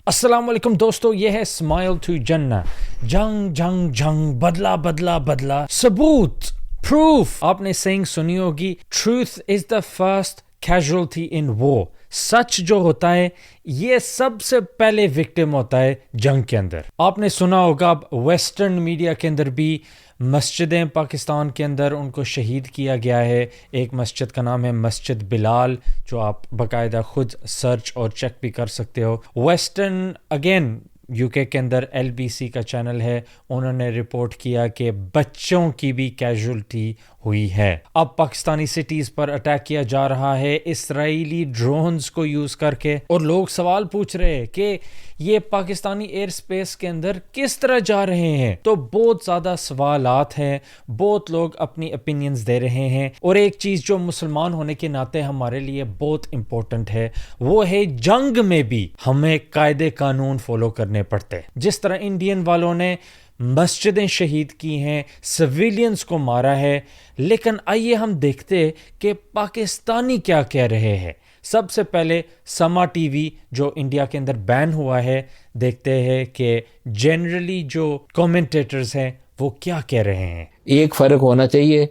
السلام علیکم دوستو، یہ ہے اسمائل ٹو جنہ. جنگ جنگ جنگ، بدلا بدلا بدلا، ثبوت، پروف. آپ نے سینگ سنی ہوگی، truth is the first casualty in war. سچ جو ہوتا ہے یہ سب سے پہلے وکٹم ہوتا ہے جنگ کے اندر. آپ نے سنا ہوگا اب ویسٹرن میڈیا کے اندر بھی مسجدیں پاکستان کے اندر ان کو شہید کیا گیا ہے. ایک مسجد کا نام ہے مسجد بلال، جو آپ باقاعدہ خود سرچ اور چیک بھی کر سکتے ہو. ویسٹرن اگین یو کے اندر LBC کا چینل ہے، انہوں نے رپورٹ کیا کہ بچوں کی بھی کیجولٹی ہوئی ہے. اب پاکستانی سٹیز پر اٹیک کیا جا رہا ہے اسرائیلی ڈرونز کو یوز کر کے، اور لوگ سوال پوچھ رہے ہیں کہ یہ پاکستانی ایئر سپیس کے اندر کس طرح جا رہے ہیں. تو بہت زیادہ سوالات ہیں، بہت لوگ اپنی اپینینز دے رہے ہیں. اور ایک چیز جو مسلمان ہونے کے ناطے ہمارے لیے بہت امپورٹنٹ ہے، وہ ہے جنگ میں بھی ہمیں قاعدے قانون فالو کرنے پڑتے. جس طرح انڈین والوں نے مسجدیں شہید کی ہیں، سویلینز کو مارا ہے، لیکن آئیے ہم دیکھتے کہ پاکستانی کیا کہہ رہے ہیں. سب سے پہلے سما ٹی وی جو انڈیا کے اندر بین ہوا ہے، دیکھتے ہیں کہ جنرلی جو کومنٹیٹرز ہیں وہ کیا کہہ رہے ہیں. ایک فرق ہونا چاہیے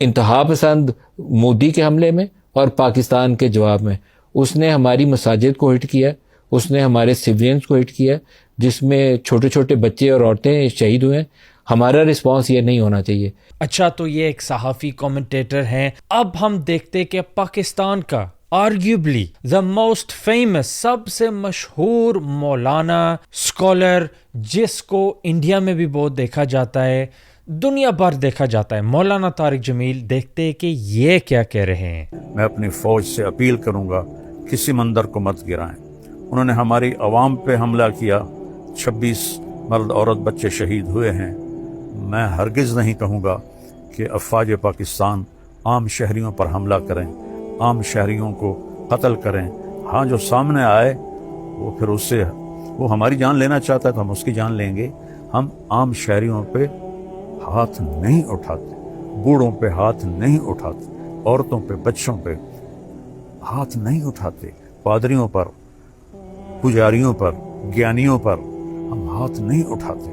انتہا پسند مودی کے حملے میں اور پاکستان کے جواب میں. اس نے ہماری مساجد کو ہٹ کیا، اس نے ہمارے سیولینز کو ہٹ کیا، جس میں چھوٹے چھوٹے بچے اور عورتیں شہید ہوئے. ہمارا رسپانس یہ نہیں ہونا چاہیے. اچھا، تو یہ ایک صحافی کومنٹیٹر ہیں. اب ہم دیکھتے کہ پاکستان کا آرگیوبلی دا موسٹ فیمس، سب سے مشہور مولانا اسکالر، جس کو انڈیا میں بھی بہت دیکھا جاتا ہے، دنیا بھر دیکھا جاتا ہے، مولانا طارق جمیل، دیکھتے کہ یہ کیا کہہ رہے ہیں. میں اپنی فوج سے اپیل کروں گا کسی مندر کو مت گرائیں. انہوں نے ہماری عوام پہ حملہ کیا، 26 مرد عورت بچے شہید ہوئے ہیں. میں ہرگز نہیں کہوں گا کہ افواج پاکستان عام شہریوں پر حملہ کریں، عام شہریوں کو قتل کریں. ہاں، جو سامنے آئے وہ پھر اس سے وہ ہماری جان لینا چاہتا ہے تو ہم اس کی جان لیں گے. ہم عام شہریوں پہ ہاتھ نہیں اٹھاتے، بوڑھوں پہ ہاتھ نہیں اٹھاتے، عورتوں پہ بچوں پہ ہاتھ نہیں اٹھاتے، پادریوں پر، پجاریوں پر، گیانیوں پر ہم ہاتھ نہیں اٹھاتے.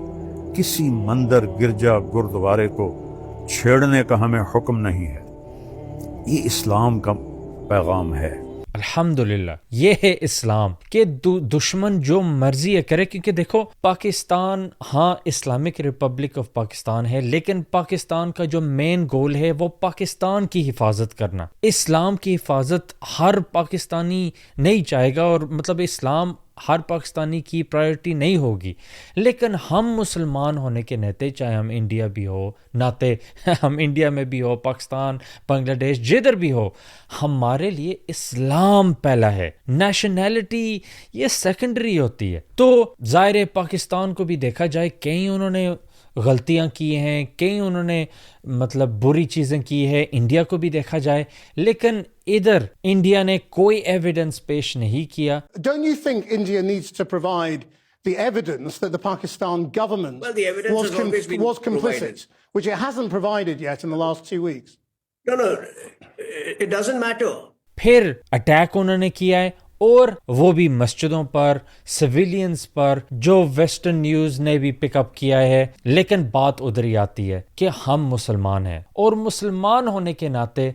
کسی مندر، گرجا، گردوارے کو چھیڑنے کا ہمیں حکم نہیں ہے. یہ اسلام کا پیغام ہے. الحمدللہ یہ ہے اسلام کہ دشمن جو مرضی ہے کرے. کیونکہ دیکھو، پاکستان ہاں اسلامک ریپبلک آف پاکستان ہے، لیکن پاکستان کا جو مین گول ہے وہ پاکستان کی حفاظت کرنا. اسلام کی حفاظت ہر پاکستانی نہیں چاہے گا، اور مطلب اسلام ہر پاکستانی کی پرائرٹی نہیں ہوگی. لیکن ہم مسلمان ہونے کے ناطے، چاہے ہم انڈیا بھی ہو، ناطے ہم انڈیا میں بھی ہو، پاکستان، بنگلہ دیش، جدھر بھی ہو، ہمارے لیے اسلام پہلا ہے. نیشنلٹی یہ سیکنڈری ہوتی ہے. تو ظاہر پاکستان کو بھی دیکھا جائے، کئی انہوں نے غلطیاں کی ہیں، کئی انہوں نے مطلب بری چیزیں کی ہے. انڈیا کو بھی دیکھا جائے، لیکن ادھر انڈیا نے کوئی ایویڈنس پیش نہیں کیا. Don't you think India needs to provide the evidence that the Pakistan government Well, the evidence has always been was complicit, provided. which it hasn't provided yet in the last 2 weeks? No, it doesn't matter. پھر attack انہوں نے کیا ہے، اور وہ بھی مسجدوں پر، civilians پر، جو ویسٹرن نیوز نے بھی پک اپ کیا ہے. لیکن بات ادھر ہی آتی ہے کہ ہم مسلمان ہیں، اور مسلمان ہونے کے ناطے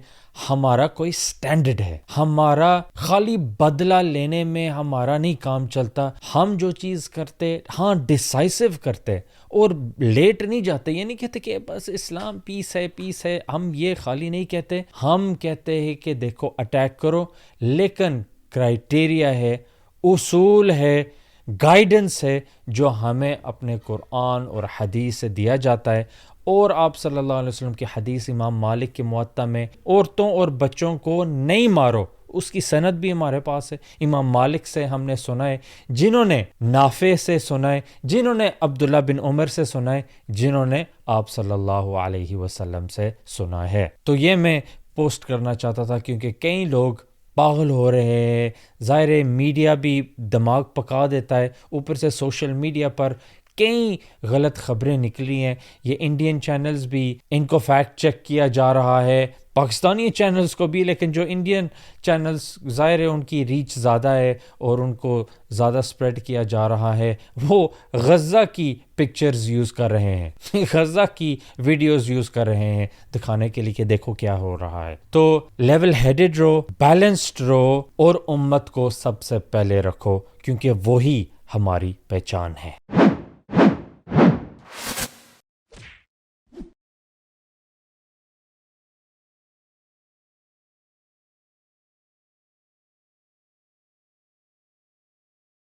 ہمارا کوئی سٹینڈرڈ ہے. ہمارا خالی بدلہ لینے میں ہمارا نہیں کام چلتا. ہم جو چیز کرتے، ہاں ڈیسائسو کرتے، اور لیٹ نہیں جاتے. یہ نہیں کہتے کہ بس اسلام پیس ہے، پیس ہے. ہم یہ خالی نہیں کہتے، ہم کہتے ہیں کہ دیکھو اٹیک کرو، لیکن کرائٹیریا ہے، اصول ہے، گائیڈنس ہے جو ہمیں اپنے قرآن اور حدیث سے دیا جاتا ہے. اور آپ صلی اللہ علیہ وسلم کی حدیث امام مالک کے موطا میں، عورتوں اور بچوں کو نہیں مارو، اس کی سند بھی ہمارے پاس ہے. امام مالک سے ہم نے سنا ہے، جنہوں نے نافع سے سنا ہے، جنہوں نے عبداللہ بن عمر سے سنا ہے، جنہوں نے آپ صلی اللہ علیہ وسلم سے سنا ہے. تو یہ میں پوسٹ کرنا چاہتا تھا، کیونکہ کئی لوگ پاگل ہو رہے ہیں. ظاہر میڈیا بھی دماغ پکا دیتا ہے، اوپر سے سوشل میڈیا پر کئی غلط خبریں نکلی ہیں. یہ انڈین چینلز بھی ان کو فیکٹ چیک کیا جا رہا ہے. پاکستانی چینلز کو بھی, لیکن جو انڈین چینلز ظاہر ہے ان کی ریچ زیادہ ہے اور ان کو زیادہ سپریڈ کیا جا رہا ہے, وہ غزہ کی پکچرز یوز کر رہے ہیں, غزہ کی ویڈیوز یوز کر رہے ہیں دکھانے کے لیے کہ دیکھو کیا ہو رہا ہے. تو لیول ہیڈڈ رہو, بیلنسڈ رہو اور امت کو سب سے پہلے رکھو, کیونکہ وہی ہماری پہچان ہے.